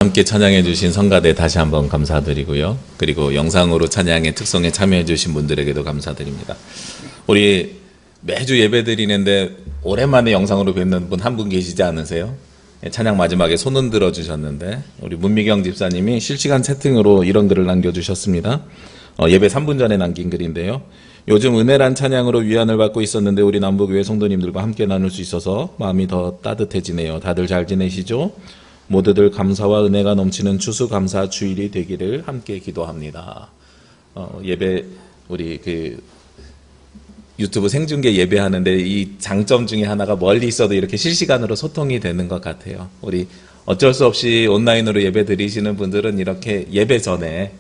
함께 찬양해 주신 성가대 다시 한번 감사드리고요. 그리고 영상으로 찬양의 특성에 참여해 주신 분들에게도 감사드립니다. 우리 매주 예배 드리는데 오랜만에 영상으로 뵙는 분 한 분 계시지 않으세요? 찬양 마지막에 손 흔들어 주셨는데 우리 문미경 집사님이 실시간 채팅으로 이런 글을 남겨주셨습니다. 예배 3분 전에 남긴 글인데요. 요즘 은혜란 찬양으로 위안을 받고 있었는데 우리 남부교회 성도님들과 함께 나눌 수 있어서 마음이 더 따뜻해지네요. 다들 잘 지내시죠? 모두들 감사와 은혜가 넘치는 추수감사 주일이 되기를 함께 기도합니다. 예배 우리 유튜브 생중계 예배하는데 이 장점 중에 하나가 멀리 있어도 이렇게 실시간으로 소통이 되는 것 같아요. 우리 어쩔 수 없이 온라인으로 예배 드리시는 분들은 이렇게 예배 전에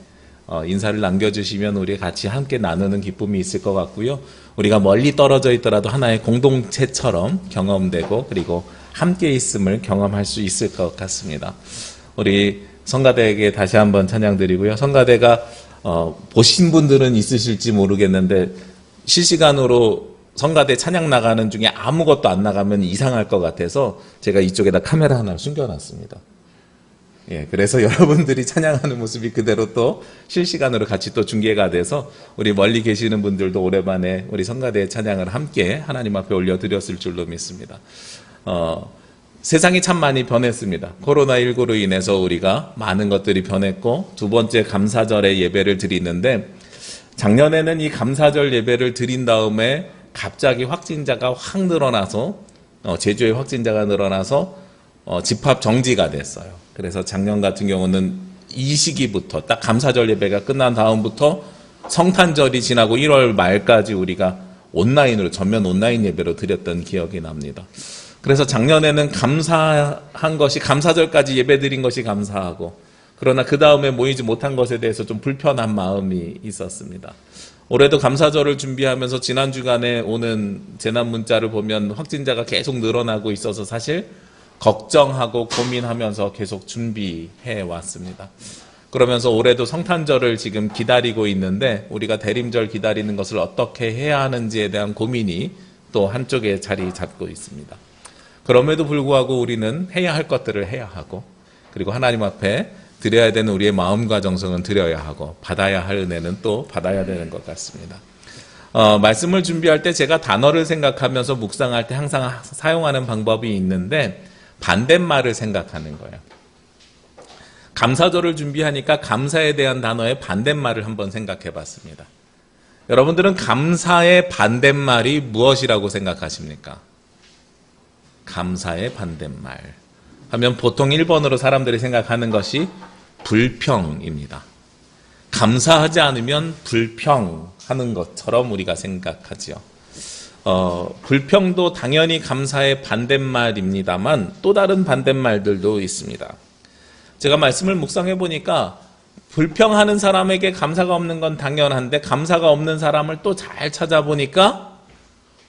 인사를 남겨주시면 우리 같이 함께 나누는 기쁨이 있을 것 같고요. 우리가 멀리 떨어져 있더라도 하나의 공동체처럼 경험되고 그리고 함께 있음을 경험할 수 있을 것 같습니다. 우리 성가대에게 다시 한번 찬양 드리고요. 성가대가 보신 분들은 있으실지 모르겠는데 실시간으로 성가대 찬양 나가는 중에 아무것도 안 나가면 이상할 것 같아서 제가 이쪽에다 카메라 하나 숨겨놨습니다. 그래서 여러분들이 찬양하는 모습이 그대로 또 실시간으로 같이 또 중계가 돼서 우리 멀리 계시는 분들도 오랜만에 우리 성가대의 찬양을 함께 하나님 앞에 올려드렸을 줄로 믿습니다. 세상이 참 많이 변했습니다. 코로나19로 인해서 우리가 많은 것들이 변했고 두 번째 감사절에 예배를 드리는데 작년에는 이 감사절 예배를 드린 다음에 갑자기 확진자가 확 늘어나서 제주에 확진자가 늘어나서 집합 정지가 됐어요. 그래서 작년 같은 경우는 이 시기부터 딱 감사절 예배가 끝난 다음부터 성탄절이 지나고 1월 말까지 우리가 온라인으로 전면 온라인 예배로 드렸던 기억이 납니다. 그래서 작년에는 감사한 것이 감사절까지 예배 드린 것이 감사하고 그러나 그 다음에 모이지 못한 것에 대해서 좀 불편한 마음이 있었습니다. 올해도 감사절을 준비하면서 지난 주간에 오는 재난 문자를 보면 확진자가 계속 늘어나고 있어서 사실 걱정하고 고민하면서 계속 준비해 왔습니다. 그러면서 올해도 성탄절을 지금 기다리고 있는데 우리가 대림절 기다리는 것을 어떻게 해야 하는지에 대한 고민이 또 한쪽에 자리 잡고 있습니다. 그럼에도 불구하고 우리는 해야 할 것들을 해야 하고 그리고 하나님 앞에 드려야 되는 우리의 마음과 정성은 드려야 하고 받아야 할 은혜는 또 받아야 되는 것 같습니다. 말씀을 준비할 때 제가 단어를 생각하면서 묵상할 때 항상 사용하는 방법이 있는데 반대말을 생각하는 거예요. 감사절을 준비하니까 감사에 대한 단어의 반대말을 한번 생각해 봤습니다. 여러분들은 감사의 반대말이 무엇이라고 생각하십니까? 감사의 반대말 하면 보통 1번으로 사람들이 생각하는 것이 불평입니다. 감사하지 않으면 불평하는 것처럼 우리가 생각하지요. 불평도 당연히 감사의 반대말입니다만 또 다른 반대말들도 있습니다. 제가 말씀을 묵상해 보니까 불평하는 사람에게 감사가 없는 건 당연한데 감사가 없는 사람을 또 잘 찾아보니까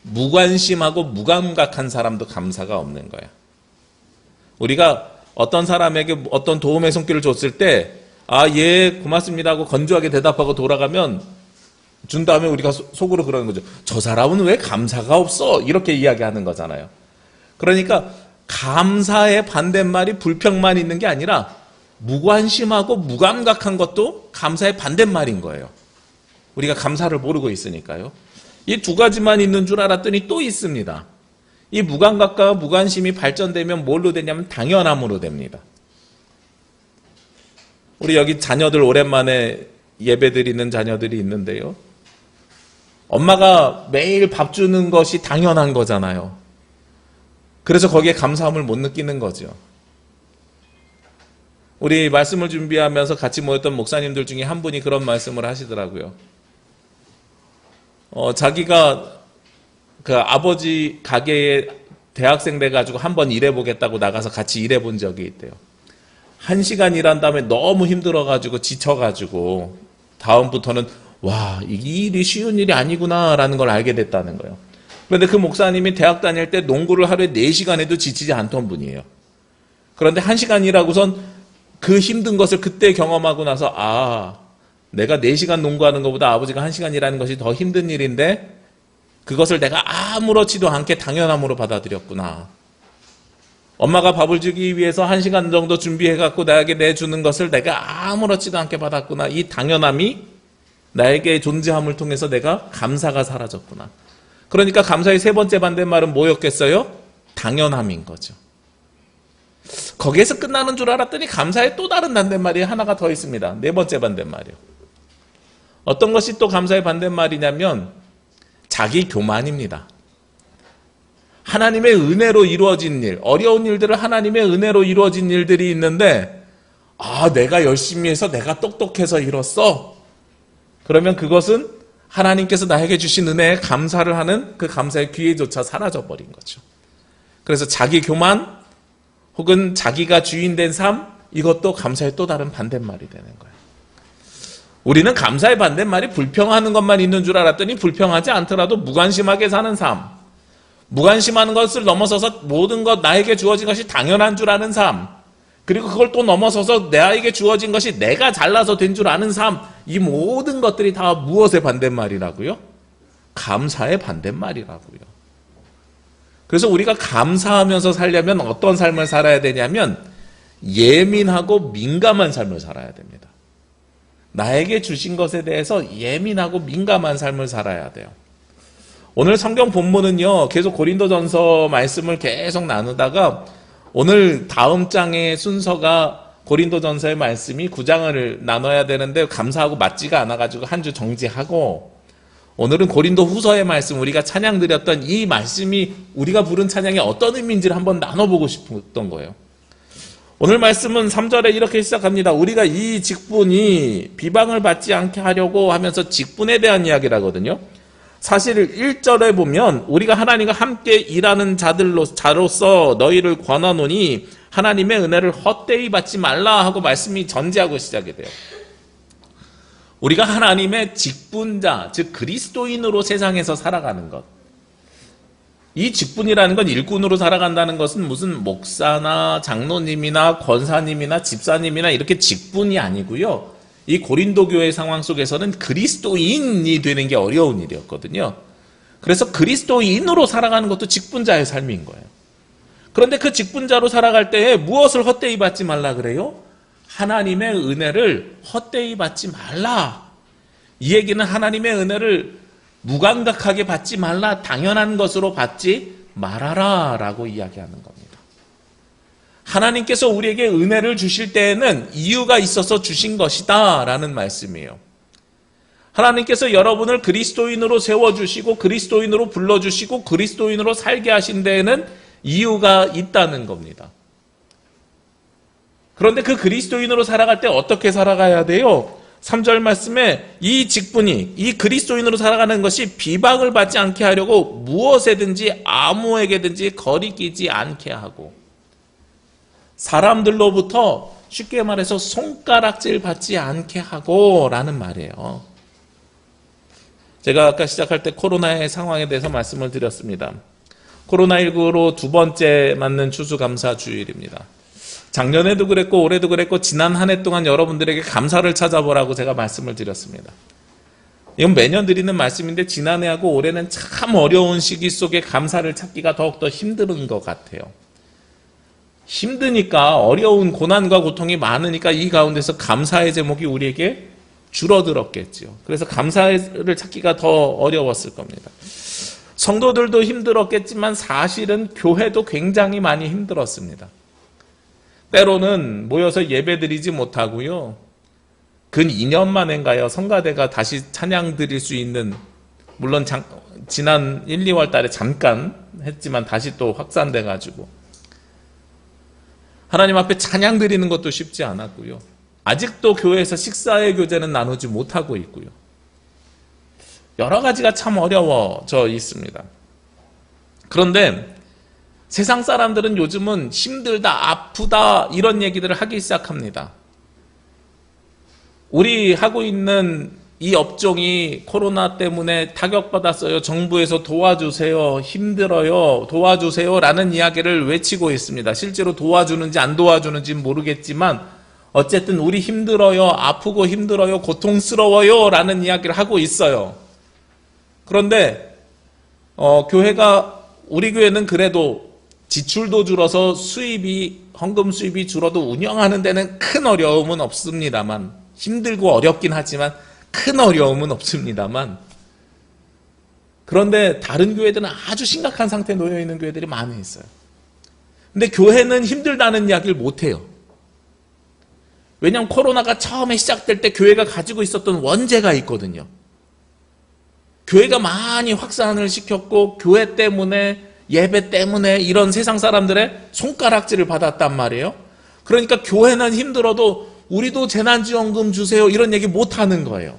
무관심하고 무감각한 사람도 감사가 없는 거예요. 우리가 어떤 사람에게 어떤 도움의 손길을 줬을 때 예 고맙습니다 하고 건조하게 대답하고 돌아가면 준 다음에 우리가 속으로 그러는 거죠. 저 사람은 왜 감사가 없어? 이렇게 이야기하는 거잖아요. 그러니까 감사의 반대말이 불평만 있는 게 아니라 무관심하고 무감각한 것도 감사의 반대말인 거예요. 우리가 감사를 모르고 있으니까요. 이 두 가지만 있는 줄 알았더니 또 있습니다. 이 무감각과 무관심이 발전되면 뭘로 되냐면 당연함으로 됩니다. 우리 여기 자녀들 오랜만에 예배드리는 자녀들이 있는데요. 엄마가 매일 밥 주는 것이 당연한 거잖아요. 그래서 거기에 감사함을 못 느끼는 거죠. 우리 말씀을 준비하면서 같이 모였던 목사님들 중에 한 분이 그런 말씀을 하시더라고요. 자기가 그 아버지 가게에 대학생 돼가지고 한번 일해보겠다고 나가서 같이 일해본 적이 있대요. 1시간 일한 다음에 너무 힘들어가지고 지쳐가지고 다음부터는 와, 이 일이 쉬운 일이 아니구나라는 걸 알게 됐다는 거예요. 그런데 그 목사님이 대학 다닐 때 농구를 하루에 4시간 해도 지치지 않던 분이에요. 그런데 1시간 일하고선 그 힘든 것을 그때 경험하고 나서 내가 4시간 농구하는 것보다 아버지가 1시간 일하는 것이 더 힘든 일인데 그것을 내가 아무렇지도 않게 당연함으로 받아들였구나. 엄마가 밥을 주기 위해서 1시간 정도 준비해갖고 나에게 내주는 것을 내가 아무렇지도 않게 받았구나. 이 당연함이 나에게 존재함을 통해서 내가 감사가 사라졌구나. 그러니까 감사의 세 번째 반대말은 뭐였겠어요? 당연함인 거죠. 거기에서 끝나는 줄 알았더니 감사의 또 다른 반대말이 하나가 더 있습니다. 네 번째 반대말이요. 어떤 것이 또 감사의 반대말이냐면 자기 교만입니다. 하나님의 은혜로 이루어진 일, 어려운 일들을 하나님의 은혜로 이루어진 일들이 있는데 내가 열심히 해서 내가 똑똑해서 이뤘어. 그러면 그것은 하나님께서 나에게 주신 은혜에 감사를 하는 그 감사의 기회조차 사라져버린 거죠. 그래서 자기 교만 혹은 자기가 주인된 삶, 이것도 감사의 또 다른 반대말이 되는 거예요. 우리는 감사의 반대말이 불평하는 것만 있는 줄 알았더니 불평하지 않더라도 무관심하게 사는 삶, 무관심하는 것을 넘어서서 모든 것 나에게 주어진 것이 당연한 줄 아는 삶, 그리고 그걸 또 넘어서서 나에게 주어진 것이 내가 잘나서 된 줄 아는 삶, 이 모든 것들이 다 무엇의 반대말이라고요? 감사의 반대말이라고요. 그래서 우리가 감사하면서 살려면 어떤 삶을 살아야 되냐면 예민하고 민감한 삶을 살아야 됩니다. 나에게 주신 것에 대해서 예민하고 민감한 삶을 살아야 돼요. 오늘 성경 본문은요, 계속 고린도전서 말씀을 계속 나누다가 오늘 다음 장의 순서가 고린도전서의 말씀이 9장을 나눠야 되는데 감사하고 맞지가 않아가지고 한 주 정지하고, 오늘은 고린도 후서의 말씀, 우리가 찬양 드렸던 이 말씀이 우리가 부른 찬양이 어떤 의미인지를 한번 나눠보고 싶었던 거예요. 오늘 말씀은 3절에 이렇게 시작합니다. 우리가 이 직분이 비방을 받지 않게 하려고 하면서 직분에 대한 이야기를 하거든요. 사실 1절에 보면 우리가 하나님과 함께 일하는 자로서 너희를 권하노니 하나님의 은혜를 헛되이 받지 말라 하고 말씀이 전제하고 시작이 돼요. 우리가 하나님의 직분자, 즉 그리스도인으로 세상에서 살아가는 것. 이 직분이라는 건 일꾼으로 살아간다는 것은 무슨 목사나 장로님이나 권사님이나 집사님이나 이렇게 직분이 아니고요. 이 고린도 교회 상황 속에서는 그리스도인이 되는 게 어려운 일이었거든요. 그래서 그리스도인으로 살아가는 것도 직분자의 삶인 거예요. 그런데 그 직분자로 살아갈 때에 무엇을 헛되이 받지 말라 그래요? 하나님의 은혜를 헛되이 받지 말라. 이 얘기는 하나님의 은혜를 무감각하게 받지 말라, 당연한 것으로 받지 말아라 라고 이야기하는 겁니다. 하나님께서 우리에게 은혜를 주실 때에는 이유가 있어서 주신 것이다 라는 말씀이에요. 하나님께서 여러분을 그리스도인으로 세워주시고 그리스도인으로 불러주시고 그리스도인으로 살게 하신 데에는 이유가 있다는 겁니다. 그런데 그 그리스도인으로 살아갈 때 어떻게 살아가야 돼요? 3절 말씀에 이 직분이, 이 그리스도인으로 살아가는 것이 비방을 받지 않게 하려고 무엇에든지 아무에게든지 거리끼지 않게 하고, 사람들로부터 쉽게 말해서 손가락질 받지 않게 하고 라는 말이에요. 제가 아까 시작할 때 코로나의 상황에 대해서 말씀을 드렸습니다. 코로나19로 두 번째 맞는 추수감사 주일입니다. 작년에도 그랬고 올해도 그랬고 지난 한 해 동안 여러분들에게 감사를 찾아보라고 제가 말씀을 드렸습니다. 이건 매년 드리는 말씀인데 지난해하고 올해는 참 어려운 시기 속에 감사를 찾기가 더욱더 힘든 것 같아요. 힘드니까, 어려운 고난과 고통이 많으니까 이 가운데서 감사의 제목이 우리에게 줄어들었겠죠. 그래서 감사를 찾기가 더 어려웠을 겁니다. 성도들도 힘들었겠지만 사실은 교회도 굉장히 많이 힘들었습니다. 때로는 모여서 예배드리지 못하고요. 근 2년 만인가요? 성가대가 다시 찬양 드릴 수 있는, 물론 지난 1, 2월 달에 잠깐 했지만 다시 또 확산돼가지고 하나님 앞에 찬양 드리는 것도 쉽지 않았고요. 아직도 교회에서 식사의 교제는 나누지 못하고 있고요. 여러 가지가 참 어려워져 있습니다. 그런데 세상 사람들은 요즘은 힘들다, 아프다 이런 얘기들을 하기 시작합니다. 우리 하고 있는 이 업종이 코로나 때문에 타격받았어요. 정부에서 도와주세요. 힘들어요. 도와주세요. 라는 이야기를 외치고 있습니다. 실제로 도와주는지 안 도와주는지 모르겠지만 어쨌든 우리 힘들어요. 아프고 힘들어요. 고통스러워요. 라는 이야기를 하고 있어요. 그런데 교회가, 우리 교회는 그래도 지출도 줄어서 헌금 수입이 줄어도 운영하는 데는 큰 어려움은 없습니다만, 힘들고 어렵긴 하지만 큰 어려움은 없습니다만, 그런데 다른 교회들은 아주 심각한 상태에 놓여 있는 교회들이 많이 있어요. 근데 교회는 힘들다는 이야기를 못해요. 왜냐하면 코로나가 처음에 시작될 때 교회가 가지고 있었던 원죄가 있거든요. 교회가 많이 확산을 시켰고 교회 때문에, 예배 때문에 이런 세상 사람들의 손가락질을 받았단 말이에요. 그러니까 교회는 힘들어도 우리도 재난지원금 주세요 이런 얘기 못하는 거예요.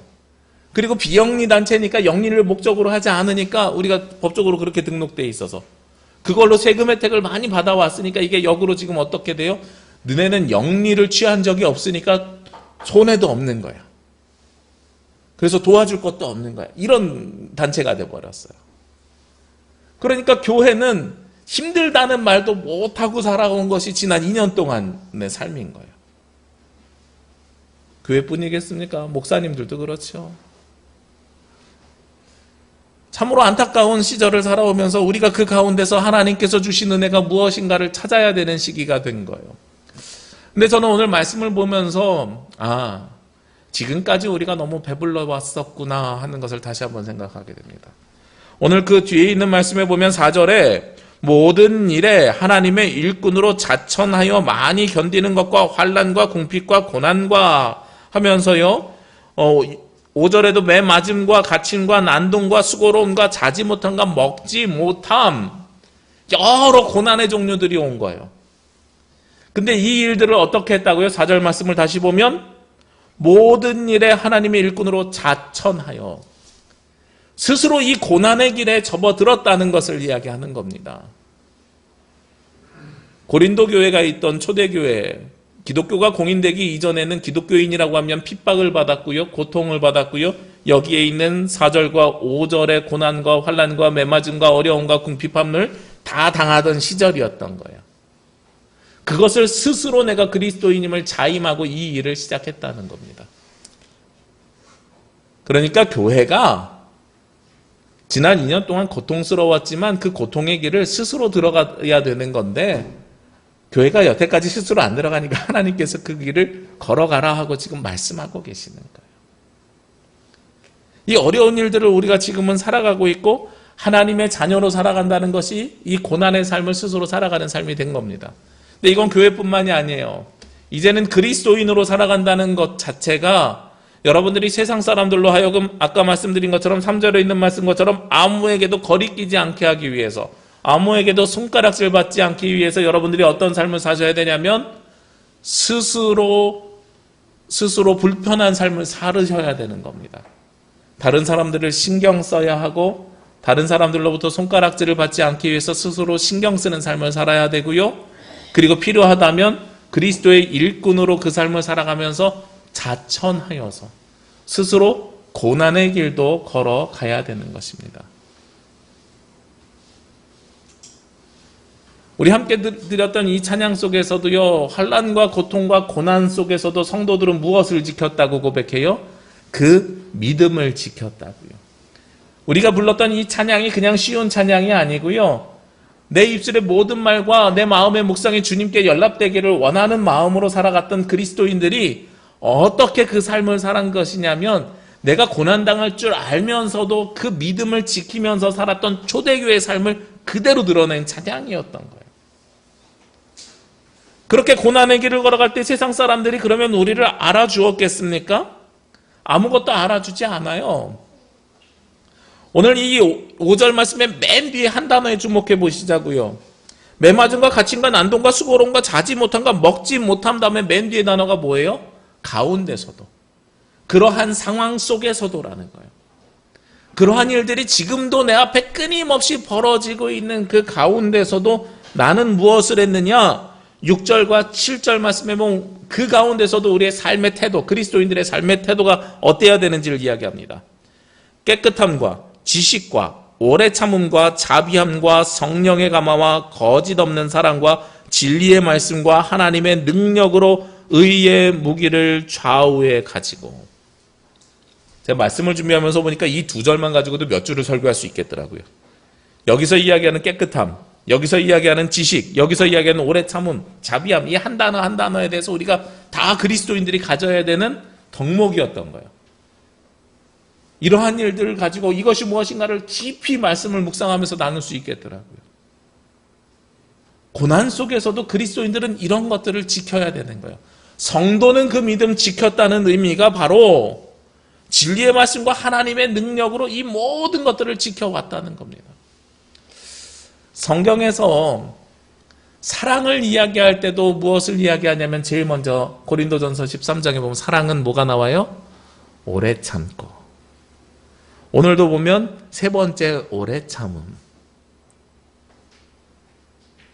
그리고 비영리 단체니까 영리를 목적으로 하지 않으니까 우리가 법적으로 그렇게 등록돼 있어서 그걸로 세금 혜택을 많이 받아왔으니까 이게 역으로 지금 어떻게 돼요? 너네는 영리를 취한 적이 없으니까 손해도 없는 거야. 그래서 도와줄 것도 없는 거야. 이런 단체가 돼버렸어요. 그러니까 교회는 힘들다는 말도 못하고 살아온 것이 지난 2년 동안의 삶인 거예요. 교회뿐이겠습니까? 목사님들도 그렇죠. 참으로 안타까운 시절을 살아오면서 우리가 그 가운데서 하나님께서 주신 은혜가 무엇인가를 찾아야 되는 시기가 된 거예요. 근데 저는 오늘 말씀을 보면서 지금까지 우리가 너무 배불러 왔었구나 하는 것을 다시 한번 생각하게 됩니다. 오늘 그 뒤에 있는 말씀에 보면 4절에 모든 일에 하나님의 일꾼으로 자천하여 많이 견디는 것과 환난과 궁핍과 고난과 하면서요, 5절에도 매 맞음과 갇힘과 난동과 수고로움과 자지 못함과 먹지 못함, 여러 고난의 종류들이 온 거예요. 근데 이 일들을 어떻게 했다고요? 4절 말씀을 다시 보면 모든 일에 하나님의 일꾼으로 자천하여 스스로 이 고난의 길에 접어들었다는 것을 이야기하는 겁니다. 고린도 교회가 있던 초대교회, 기독교가 공인되기 이전에는 기독교인이라고 하면 핍박을 받았고요, 고통을 받았고요, 여기에 있는 4절과 5절의 고난과 환난과 매맞음과 어려움과 궁핍함을 다 당하던 시절이었던 거예요. 그것을 스스로 내가 그리스도인임을 자임하고 이 일을 시작했다는 겁니다. 그러니까 교회가 지난 2년 동안 고통스러웠지만 그 고통의 길을 스스로 들어가야 되는 건데 교회가 여태까지 스스로 안 들어가니까 하나님께서 그 길을 걸어가라 하고 지금 말씀하고 계시는 거예요. 이 어려운 일들을 우리가 지금은 살아가고 있고 하나님의 자녀로 살아간다는 것이 이 고난의 삶을 스스로 살아가는 삶이 된 겁니다. 근데 이건 교회뿐만이 아니에요. 이제는 그리스도인으로 살아간다는 것 자체가 여러분들이 세상 사람들로 하여금 아까 말씀드린 것처럼 3절에 있는 말씀 것처럼 아무에게도 거리끼지 않게 하기 위해서, 아무에게도 손가락질 받지 않기 위해서 여러분들이 어떤 삶을 사셔야 되냐면 스스로 불편한 삶을 살으셔야 되는 겁니다. 다른 사람들을 신경 써야 하고 다른 사람들로부터 손가락질을 받지 않기 위해서 스스로 신경 쓰는 삶을 살아야 되고요. 그리고 필요하다면 그리스도의 일꾼으로 그 삶을 살아가면서 자천하여서 스스로 고난의 길도 걸어가야 되는 것입니다. 우리 함께 드렸던 이 찬양 속에서도요, 환난과 고통과 고난 속에서도 성도들은 무엇을 지켰다고 고백해요? 그 믿음을 지켰다고요. 우리가 불렀던 이 찬양이 그냥 쉬운 찬양이 아니고요, 내 입술의 모든 말과 내 마음의 묵상이 주님께 연락되기를 원하는 마음으로 살아갔던 그리스도인들이 어떻게 그 삶을 살은 것이냐면 내가 고난당할 줄 알면서도 그 믿음을 지키면서 살았던 초대교회의 삶을 그대로 드러낸 찬양이었던 거예요. 그렇게 고난의 길을 걸어갈 때 세상 사람들이 그러면 우리를 알아주었겠습니까? 아무것도 알아주지 않아요. 오늘 이 5절 말씀의 맨 뒤에 한 단어에 주목해 보시자고요. 매맞음과 갇힘과 난동과 수고로움과 자지 못함과 먹지 못함 다음에 맨 뒤에 단어가 뭐예요? 가운데서도. 그러한 상황 속에서도라는 거예요. 그러한 일들이 지금도 내 앞에 끊임없이 벌어지고 있는 그 가운데서도 나는 무엇을 했느냐? 6절과 7절 말씀에 보면 그 가운데서도 우리의 삶의 태도, 그리스도인들의 삶의 태도가 어때야 되는지를 이야기합니다. 깨끗함과 지식과 오래 참음과 자비함과 성령의 감화와 거짓 없는 사랑과 진리의 말씀과 하나님의 능력으로 의의 무기를 좌우에 가지고. 제가 말씀을 준비하면서 보니까 이 2절만 가지고도 몇 줄을 설교할 수 있겠더라고요. 여기서 이야기하는 깨끗함, 여기서 이야기하는 지식, 여기서 이야기하는 오래 참음, 자비함, 이 한 단어 한 단어에 대해서 우리가 다 그리스도인들이 가져야 되는 덕목이었던 거예요. 이러한 일들을 가지고 이것이 무엇인가를 깊이 말씀을 묵상하면서 나눌 수 있겠더라고요. 고난 속에서도 그리스도인들은 이런 것들을 지켜야 되는 거예요. 성도는 그 믿음 지켰다는 의미가 바로 진리의 말씀과 하나님의 능력으로 이 모든 것들을 지켜왔다는 겁니다. 성경에서 사랑을 이야기할 때도 무엇을 이야기하냐면 제일 먼저 고린도전서 13장에 보면 사랑은 뭐가 나와요? 오래 참고. 오늘도 보면 세 번째 오래 참음.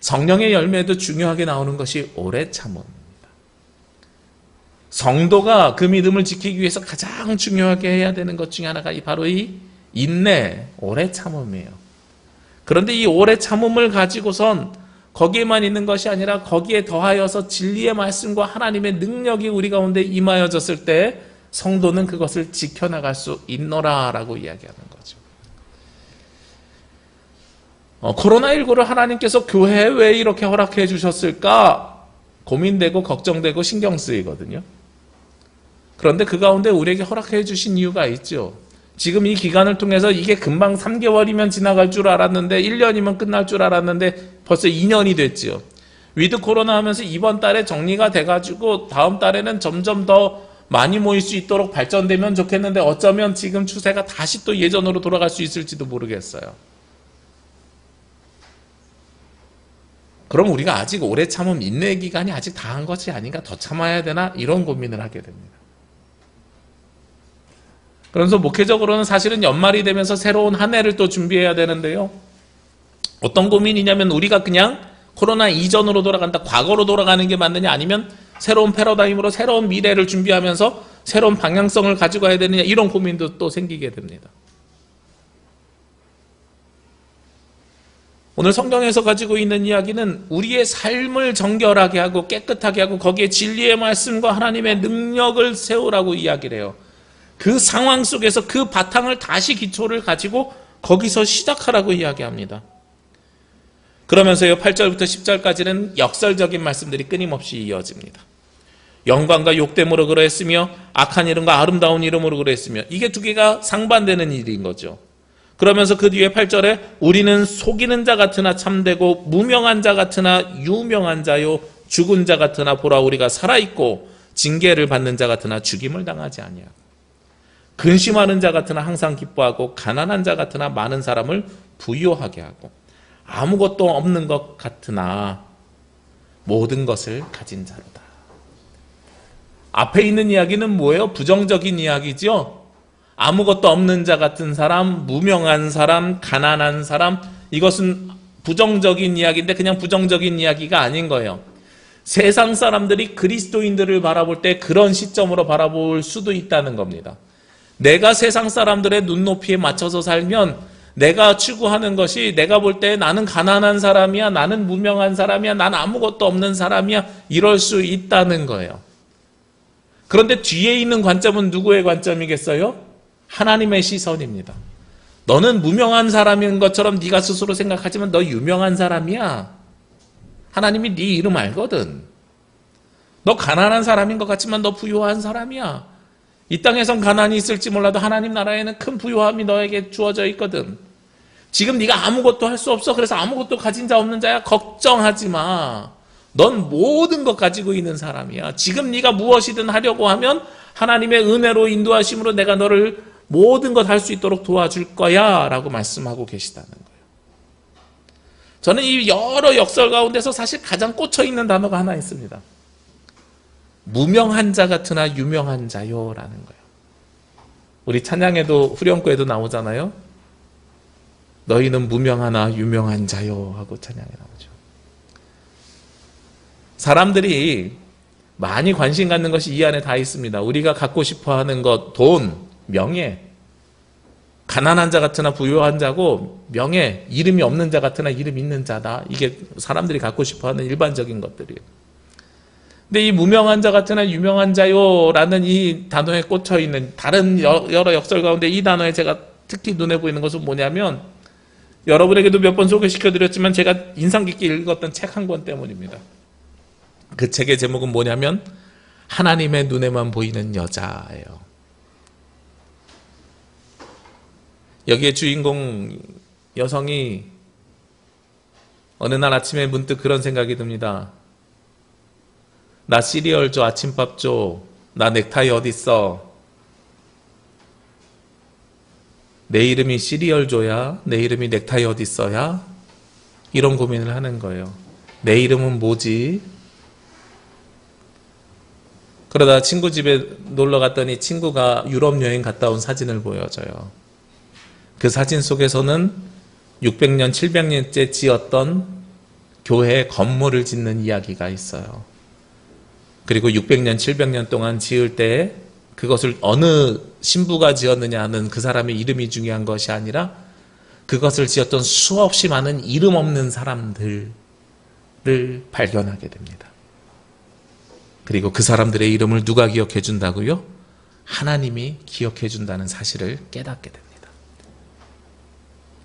성령의 열매도 중요하게 나오는 것이 오래 참음입니다. 성도가 그 믿음을 지키기 위해서 가장 중요하게 해야 되는 것 중에 하나가 바로 이 인내, 오래 참음이에요. 그런데 이 오래 참음을 가지고선 거기에만 있는 것이 아니라 거기에 더하여서 진리의 말씀과 하나님의 능력이 우리 가운데 임하여졌을 때 성도는 그것을 지켜나갈 수 있노라라고 이야기하는 거죠. 코로나19를 하나님께서 교회에 왜 이렇게 허락해 주셨을까? 고민되고 걱정되고 신경 쓰이거든요. 그런데 그 가운데 우리에게 허락해 주신 이유가 있죠. 지금 이 기간을 통해서 이게 금방 3개월이면 지나갈 줄 알았는데 1년이면 끝날 줄 알았는데 벌써 2년이 됐죠. 위드 코로나 하면서 이번 달에 정리가 돼가지고 다음 달에는 점점 더 많이 모일 수 있도록 발전되면 좋겠는데 어쩌면 지금 추세가 다시 또 예전으로 돌아갈 수 있을지도 모르겠어요. 그럼 우리가 아직 오래 참음 인내 기간이 아직 다 한 것이 아닌가, 더 참아야 되나, 이런 고민을 하게 됩니다. 그러면서 목회적으로는 사실은 연말이 되면서 새로운 한 해를 또 준비해야 되는데요. 어떤 고민이냐면 우리가 그냥 코로나 이전으로 돌아간다, 과거로 돌아가는 게 맞느냐, 아니면 새로운 패러다임으로 새로운 미래를 준비하면서 새로운 방향성을 가지고 가야 되느냐, 이런 고민도 또 생기게 됩니다. 오늘 성경에서 가지고 있는 이야기는 우리의 삶을 정결하게 하고 깨끗하게 하고 거기에 진리의 말씀과 하나님의 능력을 세우라고 이야기를 해요. 그 상황 속에서 그 바탕을 다시 기초를 가지고 거기서 시작하라고 이야기합니다. 그러면서요 8절부터 10절까지는 역설적인 말씀들이 끊임없이 이어집니다. 영광과 욕됨으로 그러했으며 악한 이름과 아름다운 이름으로 그러했으며, 이게 두 개가 상반되는 일인 거죠. 그러면서 그 뒤에 8절에 우리는 속이는 자 같으나 참되고 무명한 자 같으나 유명한 자요 죽은 자 같으나 보라 우리가 살아있고 징계를 받는 자 같으나 죽임을 당하지 아니하고 근심하는 자 같으나 항상 기뻐하고 가난한 자 같으나 많은 사람을 부유하게 하고 아무것도 없는 것 같으나 모든 것을 가진 자로다. 앞에 있는 이야기는 뭐예요? 부정적인 이야기죠. 아무것도 없는 자 같은 사람, 무명한 사람, 가난한 사람, 이것은 부정적인 이야기인데 그냥 부정적인 이야기가 아닌 거예요. 세상 사람들이 그리스도인들을 바라볼 때 그런 시점으로 바라볼 수도 있다는 겁니다. 내가 세상 사람들의 눈높이에 맞춰서 살면 내가 추구하는 것이 내가 볼 때 나는 가난한 사람이야, 나는 무명한 사람이야, 나는 아무것도 없는 사람이야, 이럴 수 있다는 거예요. 그런데 뒤에 있는 관점은 누구의 관점이겠어요? 하나님의 시선입니다. 너는 무명한 사람인 것처럼 네가 스스로 생각하지만 너 유명한 사람이야. 하나님이 네 이름 알거든. 너 가난한 사람인 것 같지만 너 부유한 사람이야. 이 땅에선 가난이 있을지 몰라도 하나님 나라에는 큰 부유함이 너에게 주어져 있거든. 지금 네가 아무것도 할 수 없어. 그래서 아무것도 가진 자 없는 자야. 걱정하지 마. 넌 모든 것 가지고 있는 사람이야. 지금 네가 무엇이든 하려고 하면 하나님의 은혜로 인도하심으로 내가 너를 모든 것 할 수 있도록 도와줄 거야 라고 말씀하고 계시다는 거예요. 저는 이 여러 역설 가운데서 사실 가장 꽂혀있는 단어가 하나 있습니다. 무명한 자 같으나 유명한 자요 라는 거예요. 우리 찬양에도 후렴구에도 나오잖아요. 너희는 무명하나 유명한 자요 하고 찬양에 나오죠. 사람들이 많이 관심 갖는 것이 이 안에 다 있습니다. 우리가 갖고 싶어하는 것, 돈, 명예, 가난한 자 같으나 부유한 자고 명예, 이름이 없는 자 같으나 이름 있는 자다. 이게 사람들이 갖고 싶어하는 일반적인 것들이에요. 근데 이 무명한 자 같으나 유명한 자요라는 이 단어에 꽂혀있는 다른 여러 역설 가운데 이 단어에 제가 특히 눈에 보이는 것은 뭐냐면 여러분에게도 몇 번 소개시켜드렸지만 제가 인상 깊게 읽었던 책 한 권 때문입니다. 그 책의 제목은 뭐냐면 하나님의 눈에만 보이는 여자예요. 여기에 주인공 여성이 어느 날 아침에 문득 그런 생각이 듭니다. 나 시리얼 줘, 아침밥 줘, 나 넥타이 어딨어? 내 이름이 시리얼 줘야? 내 이름이 넥타이 어딨어야? 이런 고민을 하는 거예요. 내 이름은 뭐지? 그러다 친구 집에 놀러 갔더니 친구가 유럽 여행 갔다 온 사진을 보여줘요. 그 사진 속에서는 600년, 700년째 지었던 교회 건물을 짓는 이야기가 있어요. 그리고 600년, 700년 동안 지을 때 그것을 어느 신부가 지었느냐는 그 사람의 이름이 중요한 것이 아니라 그것을 지었던 수없이 많은 이름 없는 사람들을 발견하게 됩니다. 그리고 그 사람들의 이름을 누가 기억해 준다고요? 하나님이 기억해 준다는 사실을 깨닫게 됩니다.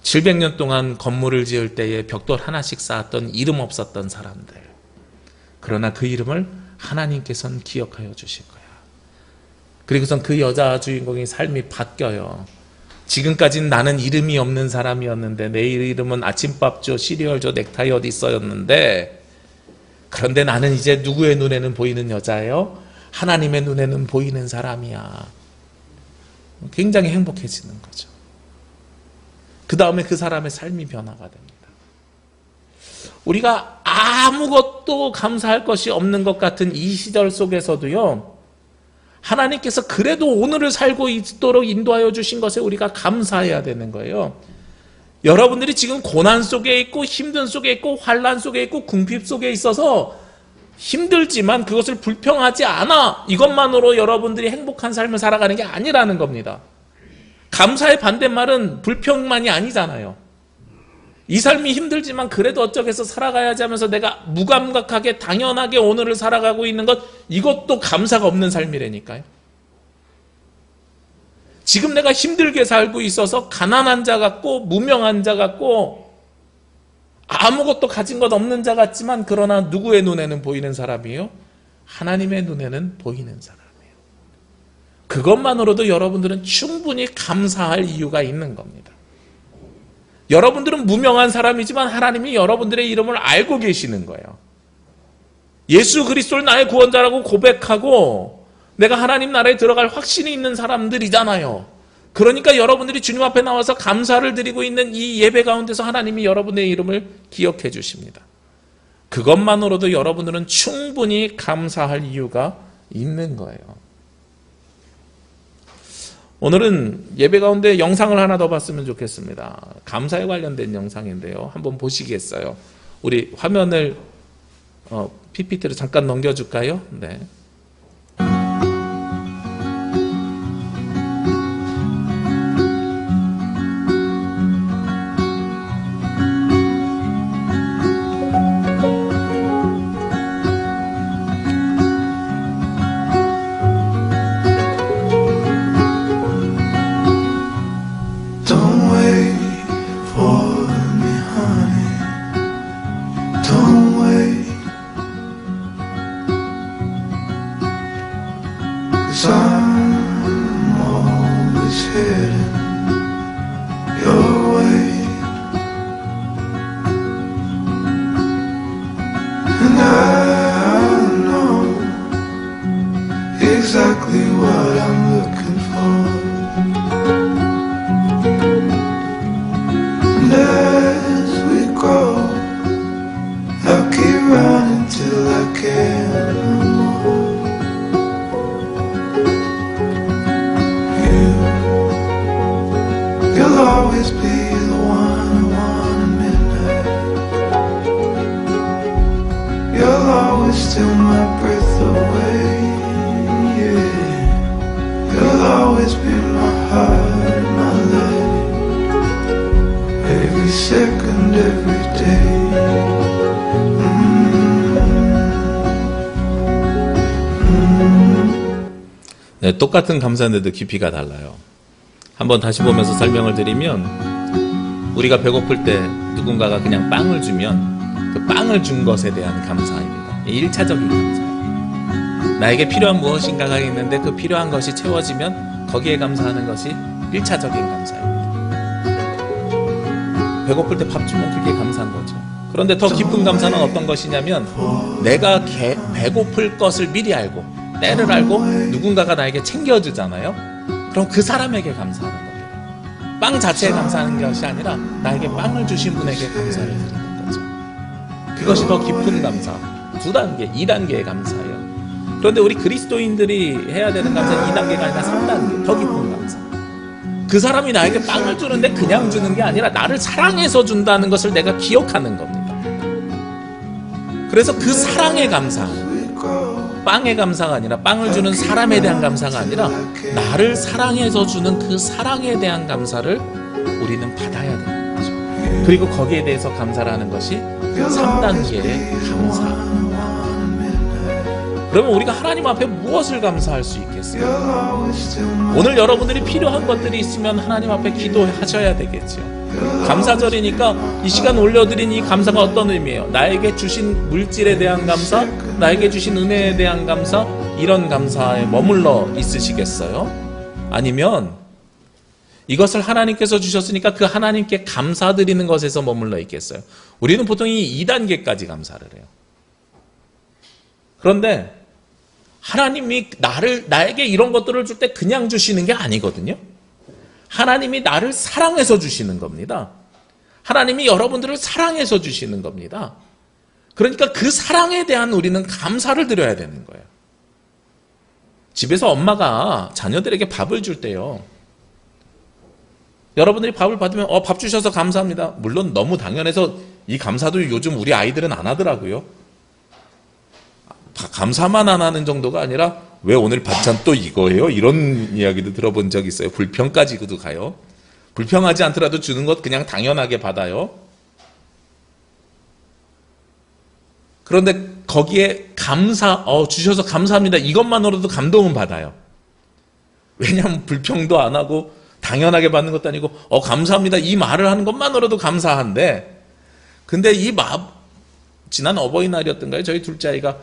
700년 동안 건물을 지을 때에 벽돌 하나씩 쌓았던 이름 없었던 사람들. 그러나 그 이름을 하나님께서는 기억하여 주실 거야. 그리고선 그 여자 주인공의 삶이 바뀌어요. 지금까지는 나는 이름이 없는 사람이었는데 내 이름은 아침밥 줘, 시리얼 줘, 넥타이 어디 있어였는데 그런데 나는 이제 누구의 눈에는 보이는 여자예요? 하나님의 눈에는 보이는 사람이야. 굉장히 행복해지는 거죠. 그 다음에 그 사람의 삶이 변화가 됩니다. 우리가 아무것도 감사할 것이 없는 것 같은 이 시절 속에서도요, 하나님께서 그래도 오늘을 살고 있도록 인도하여 주신 것에 우리가 감사해야 되는 거예요. 여러분들이 지금 고난 속에 있고 힘든 속에 있고 환난 속에 있고 궁핍 속에 있어서 힘들지만 그것을 불평하지 않아. 이것만으로 여러분들이 행복한 삶을 살아가는 게 아니라는 겁니다. 감사의 반대말은 불평만이 아니잖아요. 이 삶이 힘들지만 그래도 어쩌겠어 살아가야지 하면서 내가 무감각하게 당연하게 오늘을 살아가고 있는 것, 이것도 감사가 없는 삶이라니까요. 지금 내가 힘들게 살고 있어서 가난한 자 같고 무명한 자 같고 아무것도 가진 것 없는 자 같지만 그러나 누구의 눈에는 보이는 사람이에요? 하나님의 눈에는 보이는 사람이에요. 그것만으로도 여러분들은 충분히 감사할 이유가 있는 겁니다. 여러분들은 무명한 사람이지만 하나님이 여러분들의 이름을 알고 계시는 거예요. 예수 그리스도를 나의 구원자라고 고백하고 내가 하나님 나라에 들어갈 확신이 있는 사람들이잖아요. 그러니까 여러분들이 주님 앞에 나와서 감사를 드리고 있는 이 예배 가운데서 하나님이 여러분의 이름을 기억해 주십니다. 그것만으로도 여러분들은 충분히 감사할 이유가 있는 거예요. 오늘은 예배 가운데 영상을 하나 더 봤으면 좋겠습니다. 감사에 관련된 영상인데요. 한번 보시겠어요? 우리 화면을 PPT로 잠깐 넘겨줄까요? 네. Exactly what I'm looking for. And as we grow, I'll keep running till I can't no more. You'll always be the one I want at midnight. You'll always steal my breath away. You'll always be my heart, my life, every second, every day. 네, 똑같은 감사인데도 깊이가 달라요. 한번 다시 보면서 설명을 드리면 우리가 배고플 때 누군가가 그냥 빵을 주면 그 빵을 준 것에 대한 감사입니다. 1차적인 감사예요. 나에게 필요한 무엇인가가 있는데 그 필요한 것이 채워지면 거기에 감사하는 것이 1차적인 감사입니다. 배고플 때 밥 주면 그게 감사한 거죠. 그런데 더 깊은 감사는 어떤 것이냐면 내가 배고플 것을 미리 알고 때를 알고 누군가가 나에게 챙겨주잖아요. 그럼 그 사람에게 감사하는 겁니다. 빵 자체에 감사하는 것이 아니라 나에게 빵을 주신 분에게 감사를 드리는 거죠. 그것이 더 깊은 감사, 2단계, 2단계의 감사예요. 그런데 우리 그리스도인들이 해야 되는 감사는 2단계가 아니라 3단계, 더 깊은 감사. 그 사람이 나에게 빵을 주는데 그냥 주는 게 아니라 나를 사랑해서 준다는 것을 내가 기억하는 겁니다. 그래서 그 사랑에 감사, 빵의 감사가 아니라 빵을 주는 사람에 대한 감사가 아니라 나를 사랑해서 주는 그 사랑에 대한 감사를 우리는 받아야 되는 거죠. 그리고 거기에 대해서 감사를 하는 것이 3단계의 감사. 그러면 우리가 하나님 앞에 무엇을 감사할 수 있겠어요? 오늘 여러분들이 필요한 것들이 있으면 하나님 앞에 기도하셔야 되겠죠. 감사절이니까 이 시간 올려드린 이 감사가 어떤 의미예요? 나에게 주신 물질에 대한 감사, 나에게 주신 은혜에 대한 감사, 이런 감사에 머물러 있으시겠어요? 아니면 이것을 하나님께서 주셨으니까 그 하나님께 감사드리는 것에서 머물러 있겠어요? 우리는 보통 이 2단계까지 감사를 해요. 그런데 하나님이 나에게 이런 것들을 줄 때 그냥 주시는 게 아니거든요. 하나님이 나를 사랑해서 주시는 겁니다. 하나님이 여러분들을 사랑해서 주시는 겁니다. 그러니까 그 사랑에 대한 우리는 감사를 드려야 되는 거예요. 집에서 엄마가 자녀들에게 밥을 줄 때요, 여러분들이 밥을 받으면 밥 주셔서 감사합니다. 물론 너무 당연해서 이 감사도 요즘 우리 아이들은 안 하더라고요. 감사만 안 하는 정도가 아니라 왜 오늘 반찬 또 이거예요? 이런 이야기도 들어본 적 있어요. 불평까지도 가요. 불평하지 않더라도 주는 것 그냥 당연하게 받아요. 그런데 거기에 감사, 주셔서 감사합니다, 이것만으로도 감동은 받아요. 왜냐하면 불평도 안 하고 당연하게 받는 것도 아니고 감사합니다 이 말을 하는 것만으로도 감사한데, 근데 지난 어버이날이었던가요? 저희 둘째 아이가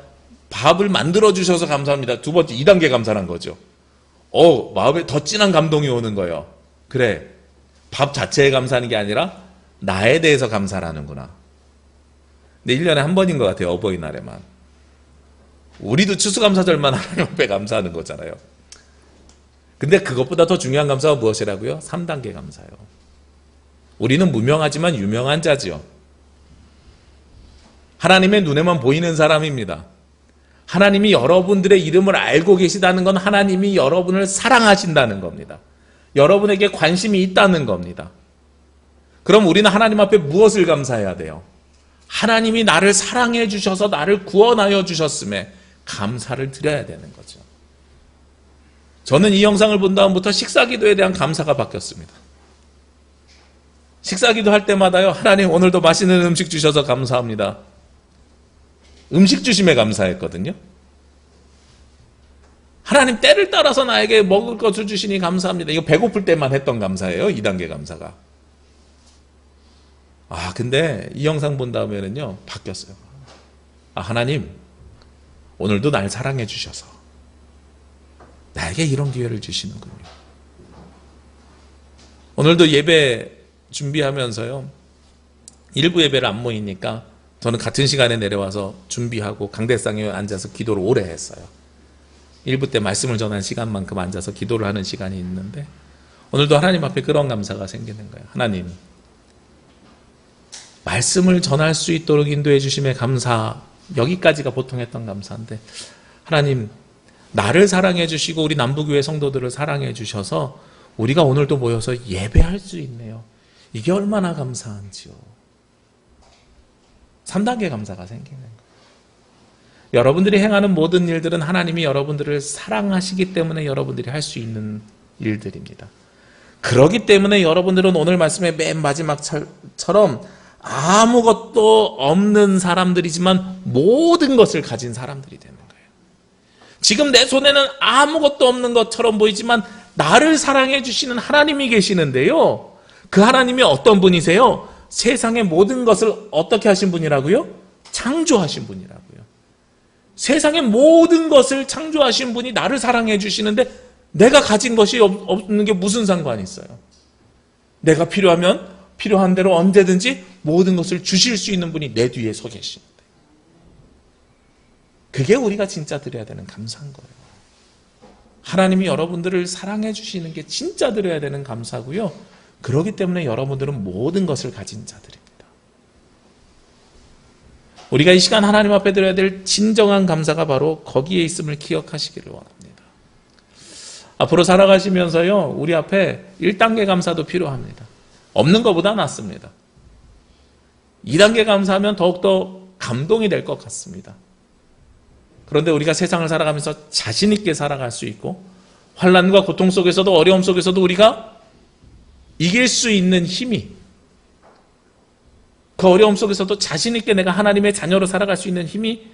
밥을 만들어주셔서 감사합니다, 2번째 2단계 감사란 거죠. 마음에 더 진한 감동이 오는 거예요. 그래, 밥 자체에 감사하는 게 아니라 나에 대해서 감사를 하는구나. 근데 1년에 한 번인 것 같아요, 어버이날에만. 우리도 추수감사절만 하나님 앞에 감사하는 거잖아요. 근데 그것보다 더 중요한 감사가 무엇이라고요? 3단계 감사요. 우리는 무명하지만 유명한 자지요. 하나님의 눈에만 보이는 사람입니다. 하나님이 여러분들의 이름을 알고 계시다는 건 하나님이 여러분을 사랑하신다는 겁니다. 여러분에게 관심이 있다는 겁니다. 그럼 우리는 하나님 앞에 무엇을 감사해야 돼요? 하나님이 나를 사랑해 주셔서 나를 구원하여 주셨음에 감사를 드려야 되는 거죠. 저는 이 영상을 본 다음부터 식사기도에 대한 감사가 바뀌었습니다. 식사기도 할 때마다요, 하나님 오늘도 맛있는 음식 주셔서 감사합니다. 음식 주심에 감사했거든요. 하나님 때를 따라서 나에게 먹을 것을 주시니 감사합니다. 이거 배고플 때만 했던 감사예요, 2단계 감사가. 근데 이 영상 본 다음에는요, 바뀌었어요. 하나님 오늘도 날 사랑해 주셔서 나에게 이런 기회를 주시는군요. 오늘도 예배 준비하면서요, 일부 예배를 안 모이니까 저는 같은 시간에 내려와서 준비하고 강대상에 앉아서 기도를 오래 했어요. 일부 때 말씀을 전한 시간만큼 앉아서 기도를 하는 시간이 있는데, 오늘도 하나님 앞에 그런 감사가 생기는 거예요. 하나님, 말씀을 전할 수 있도록 인도해 주심에 감사, 여기까지가 보통 했던 감사인데, 하나님 나를 사랑해 주시고 우리 남부교회 성도들을 사랑해 주셔서 우리가 오늘도 모여서 예배할 수 있네요. 이게 얼마나 감사한지요. 3단계 감사가 생기는 거예요. 여러분들이 행하는 모든 일들은 하나님이 여러분들을 사랑하시기 때문에 여러분들이 할 수 있는 일들입니다. 그렇기 때문에 여러분들은 오늘 말씀의 맨 마지막처럼 아무것도 없는 사람들이지만 모든 것을 가진 사람들이 되는 거예요. 지금 내 손에는 아무것도 없는 것처럼 보이지만 나를 사랑해 주시는 하나님이 계시는데요, 그 하나님이 어떤 분이세요? 세상의 모든 것을 어떻게 하신 분이라고요? 창조하신 분이라고요. 세상의 모든 것을 창조하신 분이 나를 사랑해 주시는데 내가 가진 것이 없는 게 무슨 상관이 있어요? 내가 필요하면 필요한 대로 언제든지 모든 것을 주실 수 있는 분이 내 뒤에 서 계시는데, 그게 우리가 진짜 드려야 되는 감사인 거예요. 하나님이 여러분들을 사랑해 주시는 게 진짜 드려야 되는 감사고요. 그렇기 때문에 여러분들은 모든 것을 가진 자들입니다. 우리가 이 시간 하나님 앞에 드려야 될 진정한 감사가 바로 거기에 있음을 기억하시기를 원합니다. 앞으로 살아가시면서요, 우리 앞에 1단계 감사도 필요합니다. 없는 것보다 낫습니다. 2단계 감사하면 더욱더 감동이 될 것 같습니다. 그런데 우리가 세상을 살아가면서 자신 있게 살아갈 수 있고, 환난과 고통 속에서도 어려움 속에서도 우리가 이길 수 있는 힘이, 그 어려움 속에서도 자신 있게 내가 하나님의 자녀로 살아갈 수 있는 힘이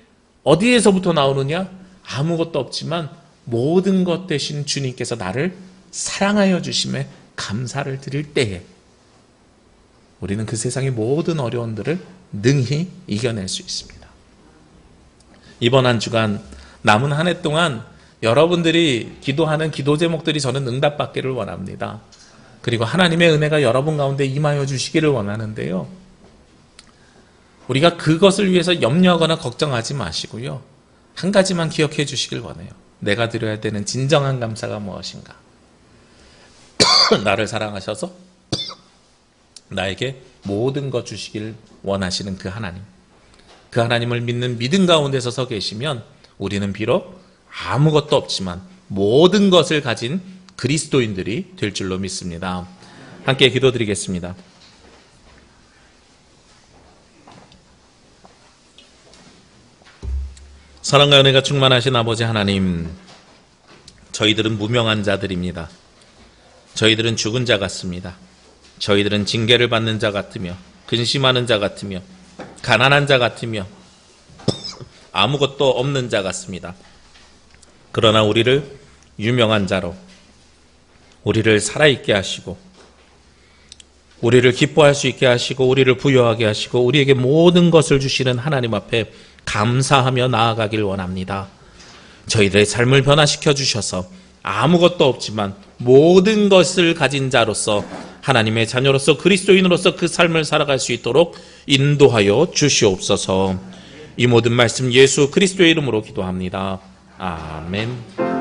어디에서부터 나오느냐? 아무것도 없지만 모든 것 대신 주님께서 나를 사랑하여 주심에 감사를 드릴 때에 우리는 그 세상의 모든 어려움들을 능히 이겨낼 수 있습니다. 이번 한 주간 남은 한 해 동안 여러분들이 기도하는 기도 제목들이 저는 응답받기를 원합니다. 그리고 하나님의 은혜가 여러분 가운데 임하여 주시기를 원하는데요, 우리가 그것을 위해서 염려하거나 걱정하지 마시고요, 한 가지만 기억해 주시길 원해요. 내가 드려야 되는 진정한 감사가 무엇인가? 나를 사랑하셔서 나에게 모든 것 주시길 원하시는 그 하나님, 그 하나님을 믿는 믿음 가운데 서서 계시면 우리는 비록 아무것도 없지만 모든 것을 가진 그리스도인들이 될 줄로 믿습니다. 함께 기도드리겠습니다. 사랑과 은혜가 충만하신 아버지 하나님, 저희들은 무명한 자들입니다. 저희들은 죽은 자 같습니다. 저희들은 징계를 받는 자 같으며 근심하는 자 같으며 가난한 자 같으며 아무것도 없는 자 같습니다. 그러나 우리를 유명한 자로, 우리를 살아있게 하시고 우리를 기뻐할 수 있게 하시고 우리를 부여하게 하시고 우리에게 모든 것을 주시는 하나님 앞에 감사하며 나아가길 원합니다. 저희들의 삶을 변화시켜 주셔서 아무것도 없지만 모든 것을 가진 자로서 하나님의 자녀로서 그리스도인으로서 그 삶을 살아갈 수 있도록 인도하여 주시옵소서. 이 모든 말씀 예수 그리스도의 이름으로 기도합니다. 아멘.